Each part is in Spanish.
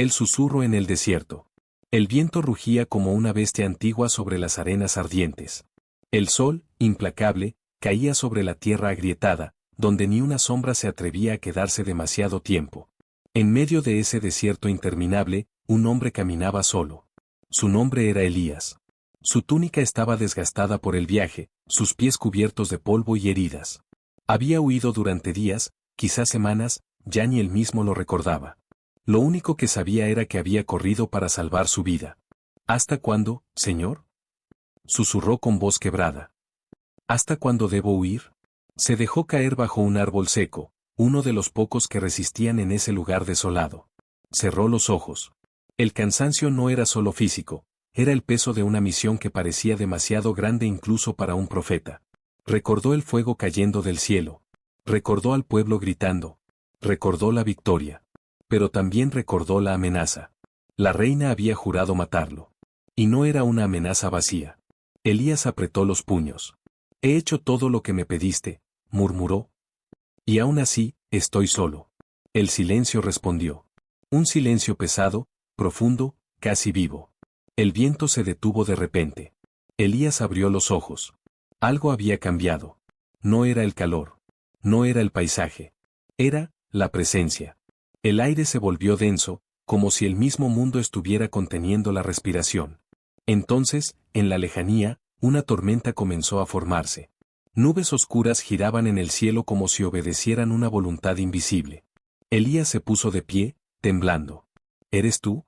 El susurro en el desierto. El viento rugía como una bestia antigua sobre las arenas ardientes. El sol, implacable, caía sobre la tierra agrietada, donde ni una sombra se atrevía a quedarse demasiado tiempo. En medio de ese desierto interminable, un hombre caminaba solo. Su nombre era Elías. Su túnica estaba desgastada por el viaje, sus pies cubiertos de polvo y heridas. Había huido durante días, quizás semanas, ya ni él mismo lo recordaba. Lo único que sabía era que había corrido para salvar su vida. ¿Hasta cuándo, Señor? Susurró con voz quebrada. ¿Hasta cuándo debo huir? Se dejó caer bajo un árbol seco, uno de los pocos que resistían en ese lugar desolado. Cerró los ojos. El cansancio no era solo físico, era el peso de una misión que parecía demasiado grande incluso para un profeta. Recordó el fuego cayendo del cielo. Recordó al pueblo gritando. Recordó la victoria. Pero también recordó la amenaza. La reina había jurado matarlo. Y no era una amenaza vacía. Elías apretó los puños. He hecho todo lo que me pediste, murmuró. Y aún así, estoy solo. El silencio respondió. Un silencio pesado, profundo, casi vivo. El viento se detuvo de repente. Elías abrió los ojos. Algo había cambiado. No era el calor. No era el paisaje. Era la presencia. El aire se volvió denso, como si el mismo mundo estuviera conteniendo la respiración. Entonces, en la lejanía, una tormenta comenzó a formarse. Nubes oscuras giraban en el cielo como si obedecieran una voluntad invisible. Elías se puso de pie, temblando. ¿Eres tú?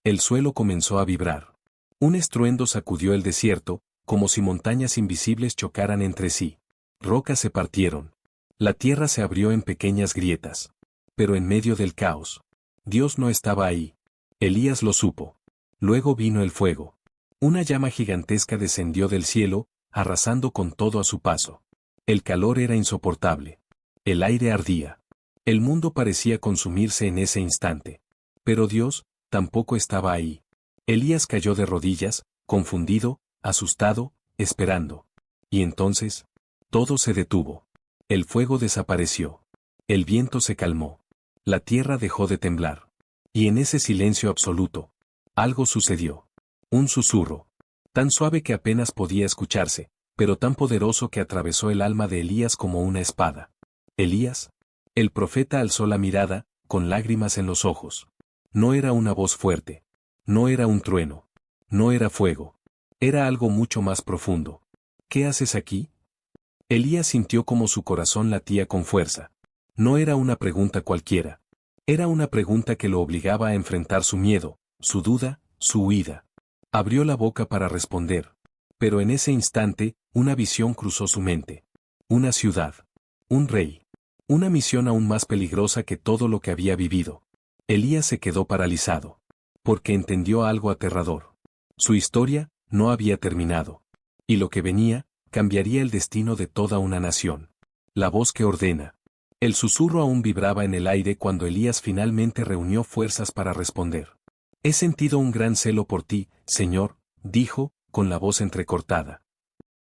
El suelo comenzó a vibrar. Un estruendo sacudió el desierto, como si montañas invisibles chocaran entre sí. Rocas se partieron. La tierra se abrió en pequeñas grietas. Pero en medio del caos, Dios no estaba ahí. Elías lo supo. Luego vino el fuego. Una llama gigantesca descendió del cielo, arrasando con todo a su paso. El calor era insoportable. El aire ardía. El mundo parecía consumirse en ese instante. Pero Dios tampoco estaba ahí. Elías cayó de rodillas, confundido, asustado, esperando. Y entonces, todo se detuvo. El fuego desapareció. El viento se calmó. La tierra dejó de temblar. Y en ese silencio absoluto, algo sucedió. Un susurro. Tan suave que apenas podía escucharse, pero tan poderoso que atravesó el alma de Elías como una espada. ¿Elías? El profeta alzó la mirada, con lágrimas en los ojos. No era una voz fuerte. No era un trueno. No era fuego. Era algo mucho más profundo. ¿Qué haces aquí? Elías sintió como su corazón latía con fuerza. No era una pregunta cualquiera. Era una pregunta que lo obligaba a enfrentar su miedo, su duda, su huida. Abrió la boca para responder. Pero en ese instante, una visión cruzó su mente. Una ciudad. Un rey. Una misión aún más peligrosa que todo lo que había vivido. Elías se quedó paralizado. Porque entendió algo aterrador. Su historia no había terminado. Y lo que venía, cambiaría el destino de toda una nación. La voz que ordena. El susurro aún vibraba en el aire cuando Elías finalmente reunió fuerzas para responder. He sentido un gran celo por ti, Señor, dijo, con la voz entrecortada.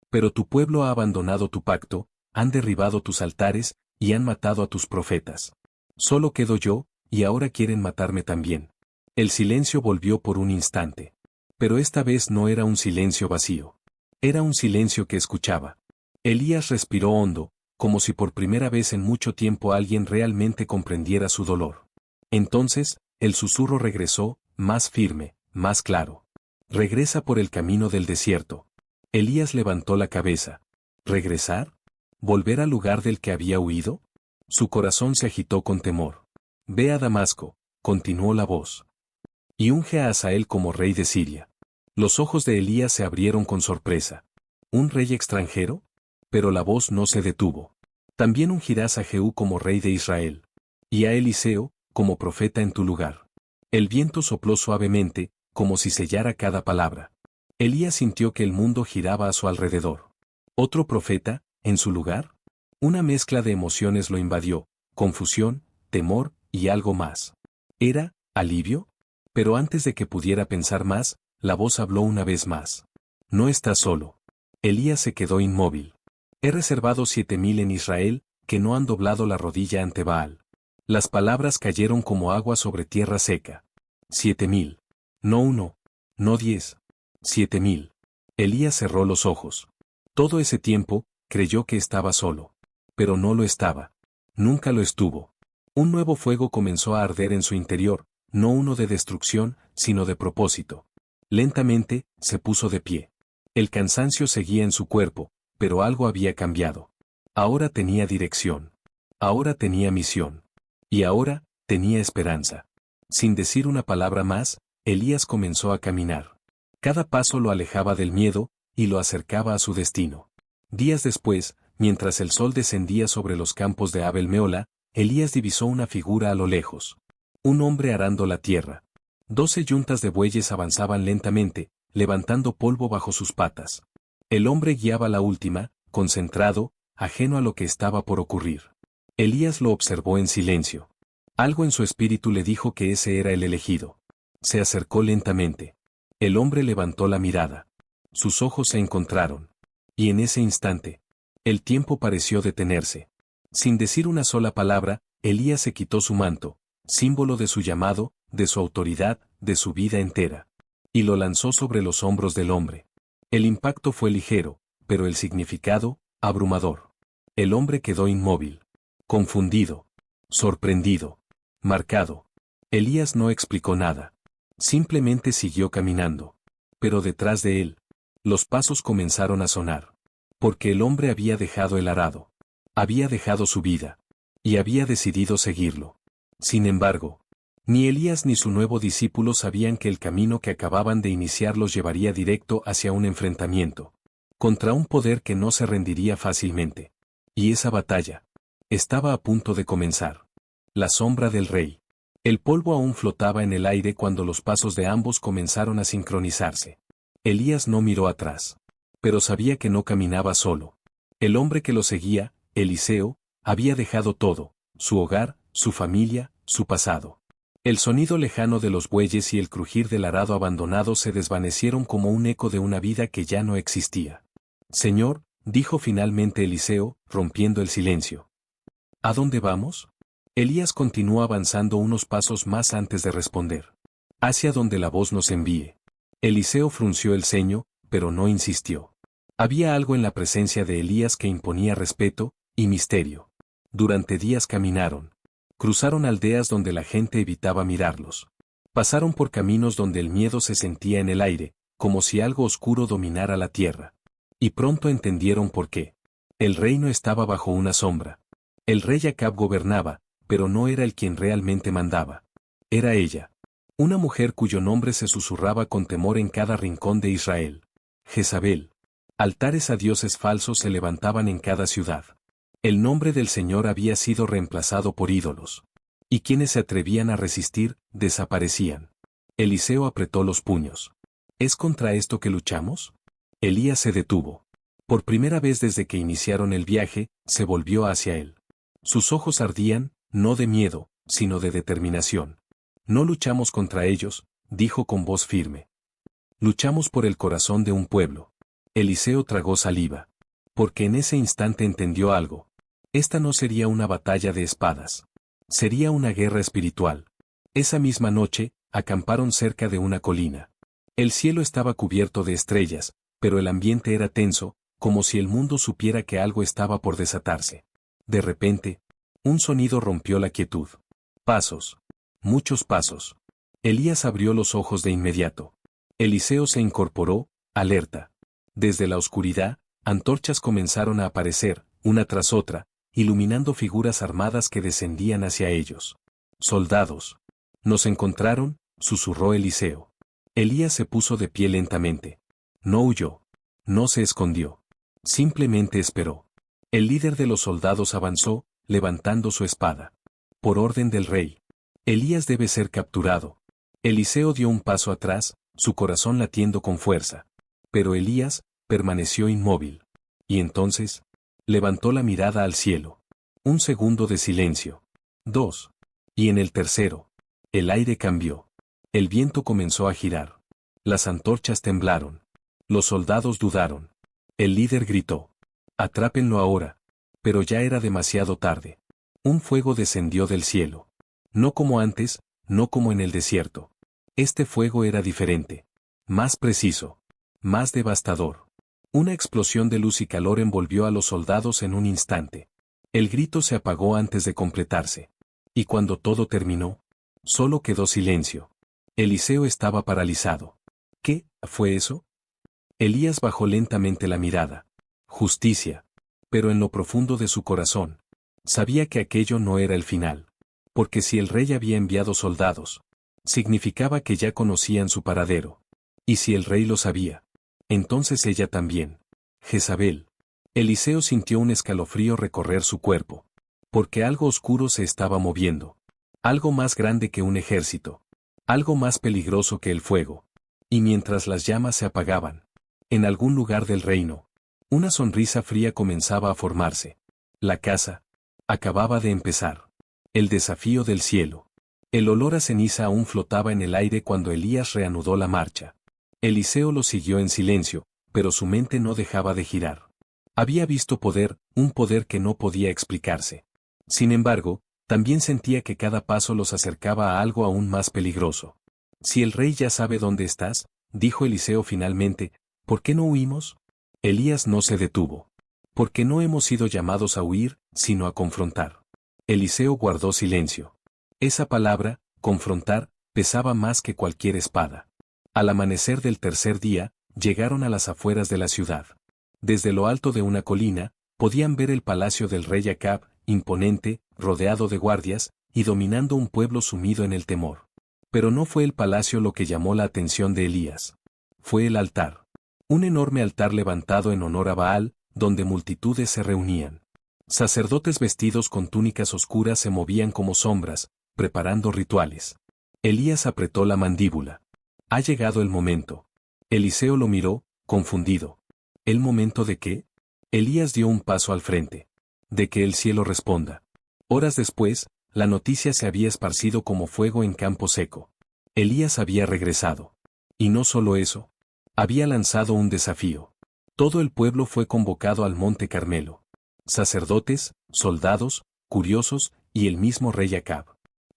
Pero tu pueblo ha abandonado tu pacto, han derribado tus altares, y han matado a tus profetas. Solo quedo yo, y ahora quieren matarme también. El silencio volvió por un instante. Pero esta vez no era un silencio vacío. Era un silencio que escuchaba. Elías respiró hondo, como si por primera vez en mucho tiempo alguien realmente comprendiera su dolor. Entonces, el susurro regresó, más firme, más claro. Regresa por el camino del desierto. Elías levantó la cabeza. ¿Regresar? ¿Volver al lugar del que había huido? Su corazón se agitó con temor. Ve a Damasco, continuó la voz. Y unge a Hazael como rey de Siria. Los ojos de Elías se abrieron con sorpresa. ¿Un rey extranjero? Pero la voz no se detuvo. También ungirás a Jehú como rey de Israel. Y a Eliseo, como profeta en tu lugar. El viento sopló suavemente, como si sellara cada palabra. Elías sintió que el mundo giraba a su alrededor. ¿Otro profeta, en su lugar? Una mezcla de emociones lo invadió, confusión, temor, y algo más. ¿Era alivio? Pero antes de que pudiera pensar más, la voz habló una vez más. No estás solo. Elías se quedó inmóvil. He reservado 7000 en Israel, que no han doblado la rodilla ante Baal. Las palabras cayeron como agua sobre tierra seca. 7.000. No 1, no 10. 7.000. Elías cerró los ojos. Todo ese tiempo, creyó que estaba solo. Pero no lo estaba. Nunca lo estuvo. Un nuevo fuego comenzó a arder en su interior, no uno de destrucción, sino de propósito. Lentamente, se puso de pie. El cansancio seguía en su cuerpo, pero algo había cambiado. Ahora tenía dirección. Ahora tenía misión. Y ahora, tenía esperanza. Sin decir una palabra más, Elías comenzó a caminar. Cada paso lo alejaba del miedo, y lo acercaba a su destino. Días después, mientras el sol descendía sobre los campos de Abel Mehola, Elías divisó una figura a lo lejos. Un hombre arando la tierra. 12 yuntas de bueyes avanzaban lentamente, levantando polvo bajo sus patas. El hombre guiaba la última, concentrado, ajeno a lo que estaba por ocurrir. Elías lo observó en silencio. Algo en su espíritu le dijo que ese era el elegido. Se acercó lentamente. El hombre levantó la mirada. Sus ojos se encontraron. Y en ese instante, el tiempo pareció detenerse. Sin decir una sola palabra, Elías se quitó su manto, símbolo de su llamado, de su autoridad, de su vida entera. Y lo lanzó sobre los hombros del hombre. El impacto fue ligero, pero el significado, abrumador. El hombre quedó inmóvil. Confundido. Sorprendido. Marcado. Elías no explicó nada. Simplemente siguió caminando. Pero detrás de él, los pasos comenzaron a sonar. Porque el hombre había dejado el arado. Había dejado su vida. Y había decidido seguirlo. Sin embargo, ni Elías ni su nuevo discípulo sabían que el camino que acababan de iniciar los llevaría directo hacia un enfrentamiento. Contra un poder que no se rendiría fácilmente. Y esa batalla estaba a punto de comenzar. La sombra del rey. El polvo aún flotaba en el aire cuando los pasos de ambos comenzaron a sincronizarse. Elías no miró atrás. Pero sabía que no caminaba solo. El hombre que lo seguía, Eliseo, había dejado todo, su hogar, su familia, su pasado. El sonido lejano de los bueyes y el crujir del arado abandonado se desvanecieron como un eco de una vida que ya no existía. Señor, dijo finalmente Eliseo, rompiendo el silencio. ¿A dónde vamos? Elías continuó avanzando unos pasos más antes de responder. Hacia donde la voz nos envíe. Eliseo frunció el ceño, pero no insistió. Había algo en la presencia de Elías que imponía respeto y misterio. Durante días caminaron. Cruzaron aldeas donde la gente evitaba mirarlos. Pasaron por caminos donde el miedo se sentía en el aire, como si algo oscuro dominara la tierra. Y pronto entendieron por qué. El reino estaba bajo una sombra. El rey Acab gobernaba, pero no era el quien realmente mandaba. Era ella. Una mujer cuyo nombre se susurraba con temor en cada rincón de Israel. Jezabel. Altares a dioses falsos se levantaban en cada ciudad. El nombre del Señor había sido reemplazado por ídolos. Y quienes se atrevían a resistir, desaparecían. Eliseo apretó los puños. ¿Es contra esto que luchamos? Elías se detuvo. Por primera vez desde que iniciaron el viaje, se volvió hacia él. Sus ojos ardían, no de miedo, sino de determinación. No luchamos contra ellos, dijo con voz firme. Luchamos por el corazón de un pueblo. Eliseo tragó saliva. Porque en ese instante entendió algo. Esta no sería una batalla de espadas. Sería una guerra espiritual. Esa misma noche, acamparon cerca de una colina. El cielo estaba cubierto de estrellas, pero el ambiente era tenso, como si el mundo supiera que algo estaba por desatarse. De repente, un sonido rompió la quietud. Pasos. Muchos pasos. Elías abrió los ojos de inmediato. Eliseo se incorporó, alerta. Desde la oscuridad, antorchas comenzaron a aparecer, una tras otra, iluminando figuras armadas que descendían hacia ellos. Soldados. ¿Nos encontraron?, susurró Eliseo. Elías se puso de pie lentamente. No huyó. No se escondió. Simplemente esperó. El líder de los soldados avanzó, levantando su espada. Por orden del rey. Elías debe ser capturado. Eliseo dio un paso atrás, su corazón latiendo con fuerza. Pero Elías permaneció inmóvil. Y entonces, levantó la mirada al cielo. Un segundo de silencio. 2. Y en el tercero, el aire cambió. El viento comenzó a girar. Las antorchas temblaron. Los soldados dudaron. El líder gritó. Atrápenlo ahora. Pero ya era demasiado tarde. Un fuego descendió del cielo. No como antes, no como en el desierto. Este fuego era diferente. Más preciso. Más devastador. Una explosión de luz y calor envolvió a los soldados en un instante. El grito se apagó antes de completarse. Y cuando todo terminó, solo quedó silencio. Eliseo estaba paralizado. ¿Qué fue eso? Elías bajó lentamente la mirada. Justicia. Pero en lo profundo de su corazón, sabía que aquello no era el final. Porque si el rey había enviado soldados, significaba que ya conocían su paradero. Y si el rey lo sabía, entonces ella también. Jezabel. Eliseo sintió un escalofrío recorrer su cuerpo. Porque algo oscuro se estaba moviendo. Algo más grande que un ejército. Algo más peligroso que el fuego. Y mientras las llamas se apagaban, en algún lugar del reino, una sonrisa fría comenzaba a formarse. La caza acababa de empezar. El desafío del cielo. El olor a ceniza aún flotaba en el aire cuando Elías reanudó la marcha. Eliseo lo siguió en silencio, pero su mente no dejaba de girar. Había visto poder, un poder que no podía explicarse. Sin embargo, también sentía que cada paso los acercaba a algo aún más peligroso. Si el rey ya sabe dónde estás, dijo Eliseo finalmente, ¿por qué no huimos? Elías no se detuvo. Porque no hemos sido llamados a huir, sino a confrontar. Eliseo guardó silencio. Esa palabra, confrontar, pesaba más que cualquier espada. Al amanecer del tercer día, llegaron a las afueras de la ciudad. Desde lo alto de una colina, podían ver el palacio del rey Acab, imponente, rodeado de guardias, y dominando un pueblo sumido en el temor. Pero no fue el palacio lo que llamó la atención de Elías. Fue el altar. Un enorme altar levantado en honor a Baal, donde multitudes se reunían. Sacerdotes vestidos con túnicas oscuras se movían como sombras, preparando rituales. Elías apretó la mandíbula. Ha llegado el momento. Eliseo lo miró, confundido. ¿El momento de qué? Elías dio un paso al frente. De que el cielo responda. Horas después, la noticia se había esparcido como fuego en campo seco. Elías había regresado. Y no solo eso. Había lanzado un desafío. Todo el pueblo fue convocado al Monte Carmelo. Sacerdotes, soldados, curiosos, y el mismo rey Acab.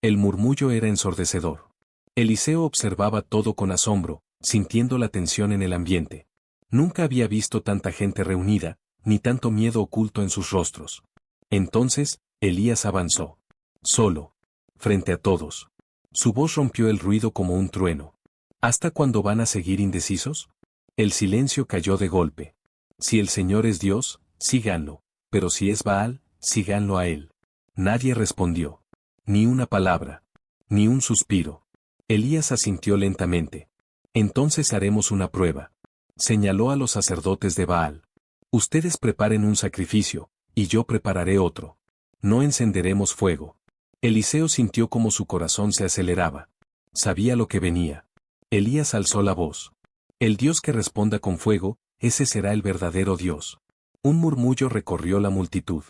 El murmullo era ensordecedor. Eliseo observaba todo con asombro, sintiendo la tensión en el ambiente. Nunca había visto tanta gente reunida, ni tanto miedo oculto en sus rostros. Entonces, Elías avanzó. Solo. Frente a todos. Su voz rompió el ruido como un trueno. ¿Hasta cuándo van a seguir indecisos? El silencio cayó de golpe. Si el Señor es Dios, síganlo, pero si es Baal, síganlo a él. Nadie respondió. Ni una palabra. Ni un suspiro. Elías asintió lentamente. Entonces haremos una prueba. Señaló a los sacerdotes de Baal. Ustedes preparen un sacrificio, y yo prepararé otro. No encenderemos fuego. Eliseo sintió como su corazón se aceleraba. Sabía lo que venía. Elías alzó la voz. El Dios que responda con fuego, ese será el verdadero Dios. Un murmullo recorrió la multitud.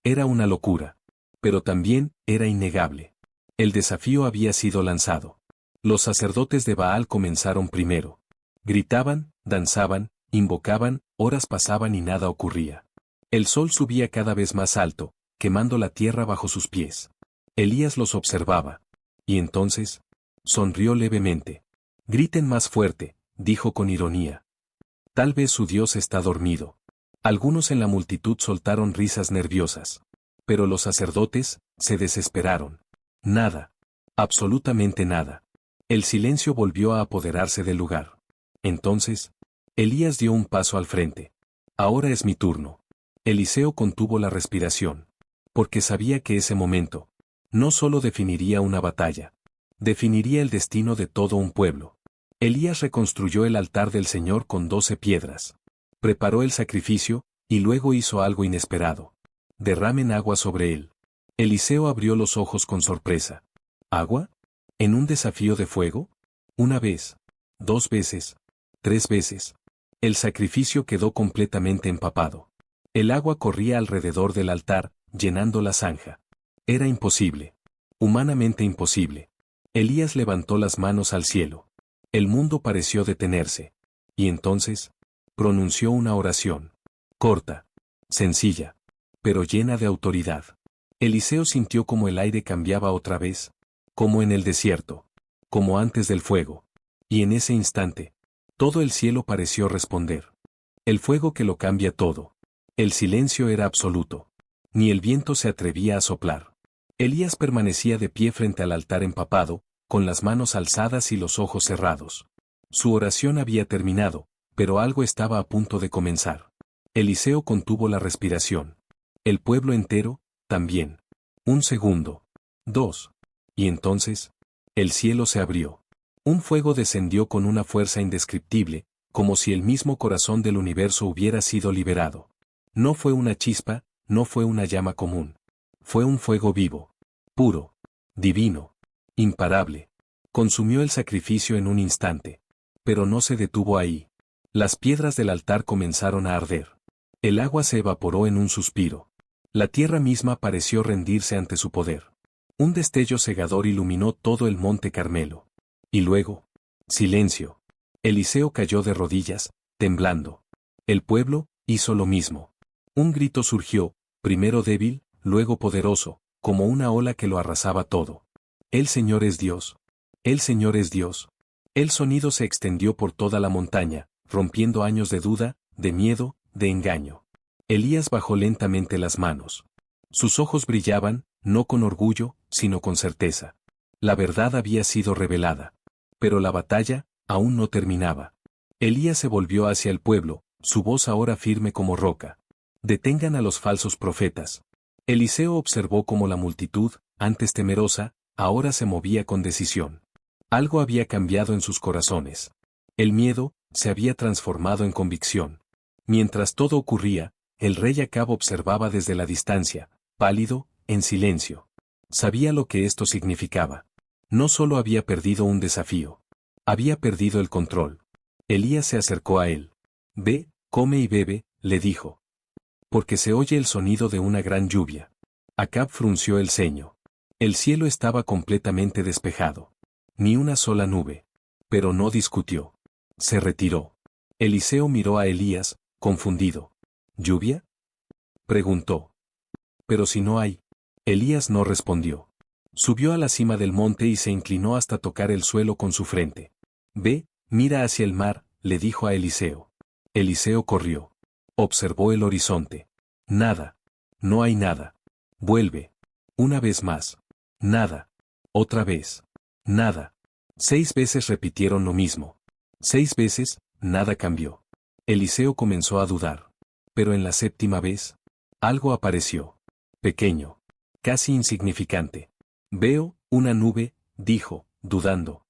Era una locura. Pero también, era innegable. El desafío había sido lanzado. Los sacerdotes de Baal comenzaron primero. Gritaban, danzaban, invocaban, horas pasaban y nada ocurría. El sol subía cada vez más alto, quemando la tierra bajo sus pies. Elías los observaba. Y entonces, sonrió levemente. Griten más fuerte, dijo con ironía. Tal vez su Dios está dormido. Algunos en la multitud soltaron risas nerviosas. Pero los sacerdotes, se desesperaron. Nada. Absolutamente nada. El silencio volvió a apoderarse del lugar. Entonces, Elías dio un paso al frente. Ahora es mi turno. Eliseo contuvo la respiración. Porque sabía que ese momento, no solo definiría una batalla, definiría el destino de todo un pueblo. Elías reconstruyó el altar del Señor con 12 piedras. Preparó el sacrificio, y luego hizo algo inesperado. Derramen agua sobre él. Eliseo abrió los ojos con sorpresa. ¿Agua? ¿En un desafío de fuego? Una vez, 2 veces, 3 veces. El sacrificio quedó completamente empapado. El agua corría alrededor del altar, llenando la zanja. Era imposible. Humanamente imposible. Elías levantó las manos al cielo. El mundo pareció detenerse. Y entonces, pronunció una oración. Corta. Sencilla. Pero llena de autoridad. Eliseo sintió como el aire cambiaba otra vez. Como en el desierto. como antes del fuego. Y en ese instante, todo el cielo pareció responder. El fuego que lo cambia todo. El silencio era absoluto. Ni el viento se atrevía a soplar. Elías permanecía de pie frente al altar empapado, con las manos alzadas y los ojos cerrados. Su oración había terminado, pero algo estaba a punto de comenzar. Eliseo contuvo la respiración. El pueblo entero, también. Un segundo. 2. Y entonces, el cielo se abrió. Un fuego descendió con una fuerza indescriptible, como si el mismo corazón del universo hubiera sido liberado. No fue una chispa, no fue una llama común. Fue un fuego vivo, puro, divino, imparable. Consumió el sacrificio en un instante. Pero no se detuvo ahí. Las piedras del altar comenzaron a arder. El agua se evaporó en un suspiro. La tierra misma pareció rendirse ante su poder. Un destello cegador iluminó todo el monte Carmelo. Y luego, silencio. Eliseo cayó de rodillas, temblando. El pueblo hizo lo mismo. Un grito surgió, primero débil, luego poderoso, como una ola que lo arrasaba todo. El Señor es Dios. El Señor es Dios. El sonido se extendió por toda la montaña, rompiendo años de duda, de miedo, de engaño. Elías bajó lentamente las manos. Sus ojos brillaban, no con orgullo, sino con certeza. La verdad había sido revelada. Pero la batalla, aún no terminaba. Elías se volvió hacia el pueblo, su voz ahora firme como roca. Detengan a los falsos profetas. Eliseo observó cómo la multitud, antes temerosa, ahora se movía con decisión. Algo había cambiado en sus corazones. El miedo se había transformado en convicción. Mientras todo ocurría, el rey Acab observaba desde la distancia, pálido, en silencio. Sabía lo que esto significaba. No solo había perdido un desafío. Había perdido el control. Elías se acercó a él. Ve, come y bebe, le dijo. Porque se oye el sonido de una gran lluvia. Acab frunció el ceño. El cielo estaba completamente despejado. Ni una sola nube. Pero no discutió. Se retiró. Eliseo miró a Elías, confundido. ¿Lluvia? Preguntó. Pero si no hay. Elías no respondió. Subió a la cima del monte y se inclinó hasta tocar el suelo con su frente. Ve, mira hacia el mar, le dijo a Eliseo. Eliseo corrió. Observó el horizonte. Nada. No hay nada. Vuelve. Una vez más. Nada. Otra vez. Nada. 6 veces repitieron lo mismo. 6 veces, nada cambió. Eliseo comenzó a dudar. Pero en la 7ª vez, algo apareció. Pequeño. Casi insignificante. Veo, una nube, dijo, dudando.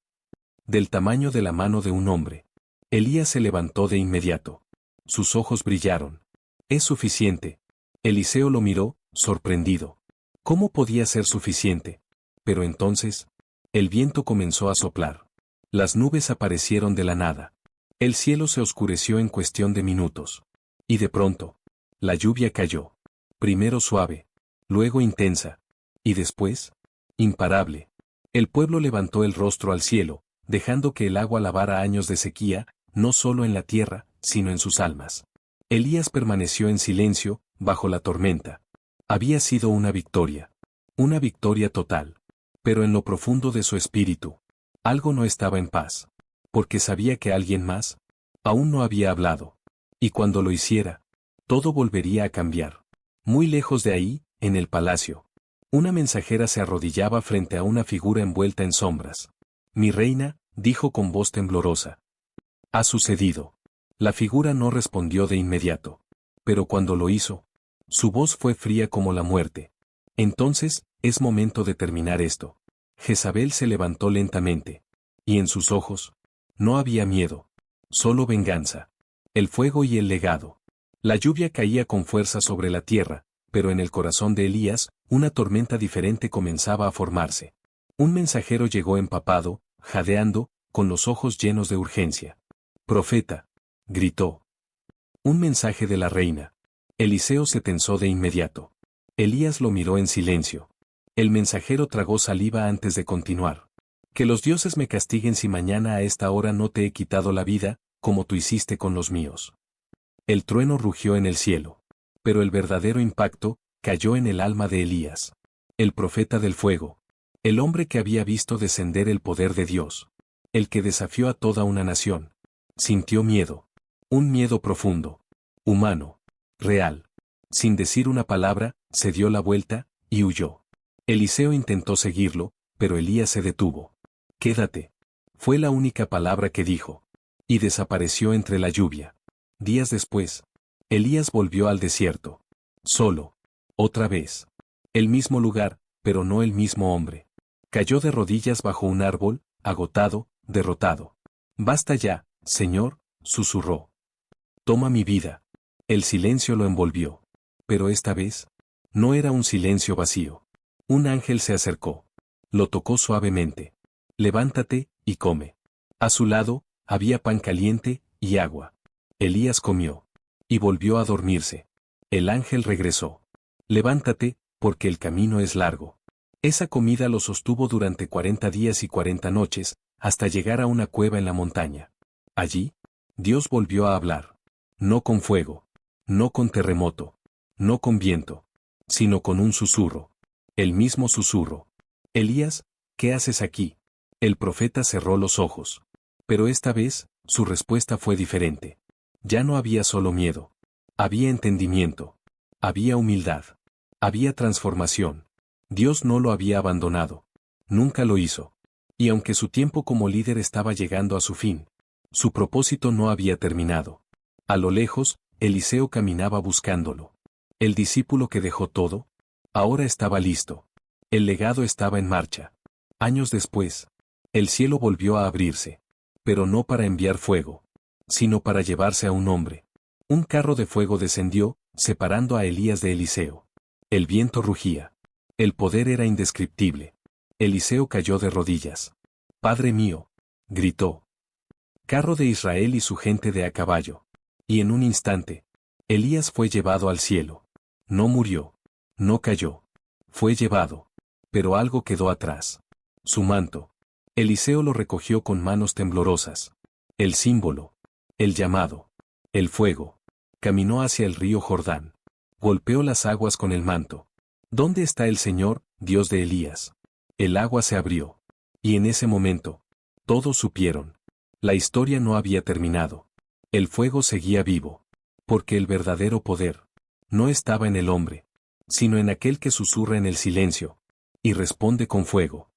Del tamaño de la mano de un hombre. Elías se levantó de inmediato. Sus ojos brillaron. Es suficiente. Eliseo lo miró, sorprendido. ¿Cómo podía ser suficiente? Pero entonces, el viento comenzó a soplar. Las nubes aparecieron de la nada. El cielo se oscureció en cuestión de minutos. Y de pronto, la lluvia cayó. Primero suave, luego intensa. Y después, imparable. El pueblo levantó el rostro al cielo, dejando que el agua lavara años de sequía, no solo en la tierra, sino en sus almas. Elías permaneció en silencio, bajo la tormenta. Había sido una victoria. Una victoria total. Pero en lo profundo de su espíritu, algo no estaba en paz. Porque sabía que alguien más, aún no había hablado. Y cuando lo hiciera, todo volvería a cambiar. Muy lejos de ahí, en el palacio, una mensajera se arrodillaba frente a una figura envuelta en sombras. Mi reina, dijo con voz temblorosa. Ha sucedido. La figura no respondió de inmediato. Pero cuando lo hizo, su voz fue fría como la muerte. Entonces, es momento de terminar esto. Jezabel se levantó lentamente. Y en sus ojos, no había miedo. Solo venganza. El fuego y el legado. La lluvia caía con fuerza sobre la tierra, pero en el corazón de Elías, una tormenta diferente comenzaba a formarse. Un mensajero llegó empapado, jadeando, con los ojos llenos de urgencia. Profeta, gritó. Un mensaje de la reina. Eliseo se tensó de inmediato. Elías lo miró en silencio. El mensajero tragó saliva antes de continuar. Que los dioses me castiguen si mañana a esta hora no te he quitado la vida, como tú hiciste con los míos. El trueno rugió en el cielo. Pero el verdadero impacto cayó en el alma de Elías. El profeta del fuego. El hombre que había visto descender el poder de Dios. El que desafió a toda una nación. Sintió miedo. Un miedo profundo. Humano. Real. Sin decir una palabra, se dio la vuelta, y huyó. Eliseo intentó seguirlo, pero Elías se detuvo. Quédate. Fue la única palabra que dijo. Y desapareció entre la lluvia. Días después, Elías volvió al desierto. Solo. Otra vez. El mismo lugar, pero no el mismo hombre. Cayó de rodillas bajo un árbol, agotado, derrotado. Basta ya, Señor, susurró. Toma mi vida. El silencio lo envolvió. Pero esta vez, no era un silencio vacío. Un ángel se acercó. Lo tocó suavemente. Levántate, y come. A su lado, había pan caliente, y agua. Elías comió. Y volvió a dormirse. El ángel regresó. Levántate, porque el camino es largo. Esa comida lo sostuvo durante 40 días y 40 noches, hasta llegar a una cueva en la montaña. Allí, Dios volvió a hablar. No con fuego. No con terremoto. No con viento. Sino con un susurro. El mismo susurro. Elías, ¿qué haces aquí? El profeta cerró los ojos. Pero esta vez, su respuesta fue diferente. Ya no había solo miedo. Había entendimiento. Había humildad. Había transformación. Dios no lo había abandonado. Nunca lo hizo. Y aunque su tiempo como líder estaba llegando a su fin, su propósito no había terminado. A lo lejos, Eliseo caminaba buscándolo. El discípulo que dejó todo, ahora estaba listo. El legado estaba en marcha. Años después, el cielo volvió a abrirse. Pero no para enviar fuego, sino para llevarse a un hombre. Un carro de fuego descendió, separando a Elías de Eliseo. El viento rugía. El poder era indescriptible. Eliseo cayó de rodillas. Padre mío, gritó. Carro de Israel y su gente de a caballo. Y en un instante, Elías fue llevado al cielo. No murió. No cayó. Fue llevado. Pero algo quedó atrás. Su manto. Eliseo lo recogió con manos temblorosas. El símbolo. El llamado. El fuego. Caminó hacia el río Jordán. Golpeó las aguas con el manto. ¿Dónde está el Señor, Dios de Elías? El agua se abrió. Y en ese momento, todos supieron. La historia no había terminado. El fuego seguía vivo. Porque el verdadero poder no estaba en el hombre, sino en aquel que susurra en el silencio y responde con fuego.